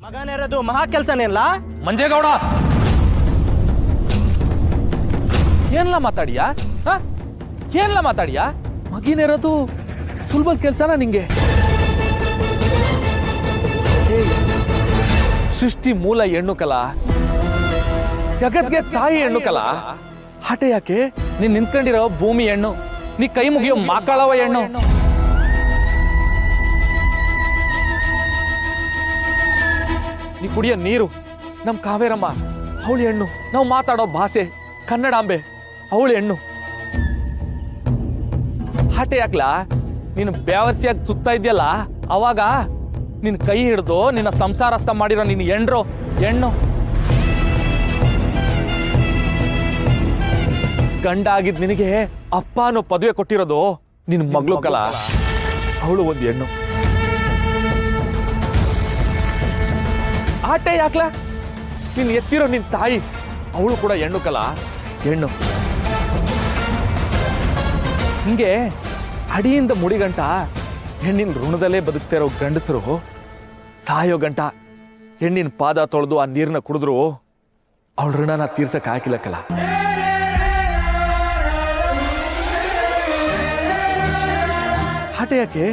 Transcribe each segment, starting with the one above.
ಮಗನೇರದು ಮಹಾ ಕೆಲ್ಸನೇಲ್ಲ ಮಂಜೇಗೌಡ ಏನ್ಲ ಮಾತಾಡಿಯಾ ಏನ್ಲ ಮಾತಾಡಿಯಾ ಮಗಿನೇರೋದು ಸುಲಭ ಕೆಲ್ಸನ ನಿಂಗೆ ಸೃಷ್ಟಿ ಮೂಲ ಹೆಣ್ಣು ಕಲ ಜಗತ್ಗೆ ತಾಯಿ ಹೆಣ್ಣು ಕಲ ಹಠೆ ಯಾಕೆ ನೀನ್ ನಿಂತ್ಕೊಂಡಿರೋ ಭೂಮಿ ಹೆಣ್ಣು ನೀ ಕೈ ಮುಗಿಯೋ ಮಾಕಾಳವ ಹೆಣ್ಣು ನೀ ಕುಡಿಯೋ ನೀರು ನಮ್ ಕಾವೇರಮ್ಮ ಅವಳು ಹೆಣ್ಣು ನಾವು ಮಾತಾಡೋ ಭಾಷೆ ಕನ್ನಡಾಂಬೆ ಅವಳು ಹೆಣ್ಣು ಹಠೆ ಯಾಕ್ಲಾ ನೀನು ಬ್ಯಾವರ್ಸಿಯಾಗಿ ಸುತ್ತಾ ಇದೆಯಲ್ಲ ಅವಾಗ ನಿನ್ ಕೈ ಹಿಡ್ದು ನಿನ್ನ ಸಂಸಾರಸ್ಥ ಮಾಡಿರೋ ನೀನು ಹೆಣ್ಣು ಗಂಡ ಆಗಿದ್ ನಿನಗೆ ಅಪ್ಪ ಅನ್ನೋ ಪದವಿ ಕೊಟ್ಟಿರೋದು ನಿನ್ ಮಗಳು ಕಲ ಅವಳು ಒಂದು ಹೆಣ್ಣು ಆಟೆ ಯಾಕ್ಲಾ ನೀನ್ ಎತ್ತಿರೋ ನಿನ್ ತಾಯಿ ಅವಳು ಕೂಡ ಹೆಣ್ಣು ಕಲ ಹೆಣ್ಣು ಹಿಂಗೆ ಅಡಿಯಿಂದ ಮುಡಿಗಂಟ ಹೆಣ್ಣಿನ ಋಣದಲ್ಲೇ ಬದುಕ್ತಿರೋ ಗಂಡಸರು ಸಾಯೋ ಗಂಟ ಹೆಣ್ಣಿನ ಪಾದ ತೊಳೆದು ಆ ನೀರನ್ನ ಕುಡಿದ್ರು ಅವಳ ಋಣನ ತೀರ್ಸಕ್ ಹಾಕಿಲ್ಲ ಕಲ ಹಠೆ ಯಾಕೆ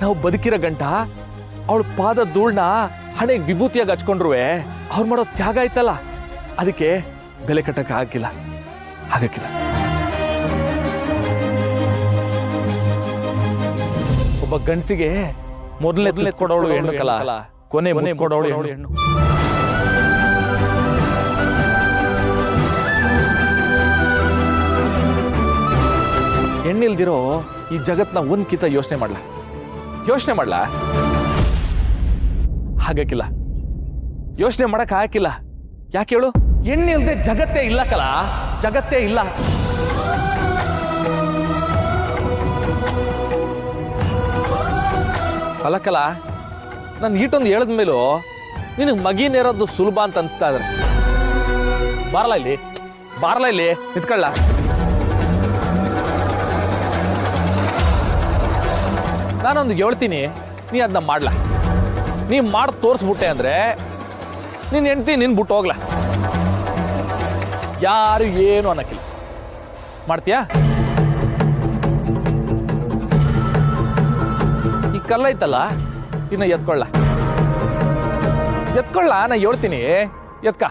ನಾವು ಬದುಕಿರೋ ಗಂಟ ಅವಳ ಪಾದ ಧೂಳ್ನ ಹಣೆಗೆ ವಿಭೂತಿಯಾಗಿ ಹಚ್ಕೊಂಡ್ರುವೆ ಅವ್ರು ಮಾಡೋ ತ್ಯಾಗ ಆಯ್ತಲ್ಲ ಅದಕ್ಕೆ ಬೆಲೆ ಕಟ್ಟಕ್ಕೆ ಹಾಕಿಲ್ಲ ಆಗಕ್ಕಿಲ್ಲ ಒಬ್ಬ ಗಂಡಸಿಗೆ ಮೊದಲನೇ ಕೊಡೋಳು ಹೆಣ್ಣು ಕಲ ಕೊನೆ ಕೊಡೋಳು ಹೆಣ್ಣು ಹೆಣ್ಣಿಲ್ದಿರೋ ಈ ಜಗತ್ನ ಒಂದ್ಕಿತ ಯೋಚನೆ ಮಾಡ್ಲಾ ಹಾಗಕ್ಕಿಲ್ಲ ಯೋಚನೆ ಮಾಡಕ್ ಹಾಕಿಲ್ಲ ಯಾಕೆ ಹೇಳು ಹೆಣ್ಣಿಲ್ದೆ ಜಗತ್ತೇ ಇಲ್ಲ ಕಲ ಜಗತ್ತೇ ಇಲ್ಲ ಅಲ್ಲಕ್ಕಲ್ಲ ನಾನು ಈಟೊಂದು ಹೇಳಿದ್ಮೇಲೂ ನಿನಗೆ ಮಗಿನೇರೋದು ಸುಲಭ ಅಂತ ಅನ್ಸ್ತಾ ಇದ್ರೆ ಬಾರಲ್ಲ ಇಲ್ಲಿ ನಿಂತ್ಕೊಳ್ಳ ನಾನೊಂದು ಹೇಳ್ತೀನಿ ನೀ ಅದನ್ನ ಮಾಡ್ಲಾ ನೀ ಮಾಡಿ ತೋರಿಸ್ಬಿಟ್ಟೆ ಅಂದ್ರೆ ನಿನ್ ಹೆಂಡ್ತಿ ನಿನ್ ಬಿಟ್ಟು ಹೋಗ್ಲಾ ಯಾರು ಏನು ಅನ್ನಕ್ಕಿಲ್ಲ ಮಾಡ್ತೀಯಾ ಈ ಕಲ್ಲೈತಲ್ಲ ಇನ್ನ ಎತ್ಕೊಳ್ಳ ನಾ ಹೇಳ್ತೀನಿ ಎತ್ಕ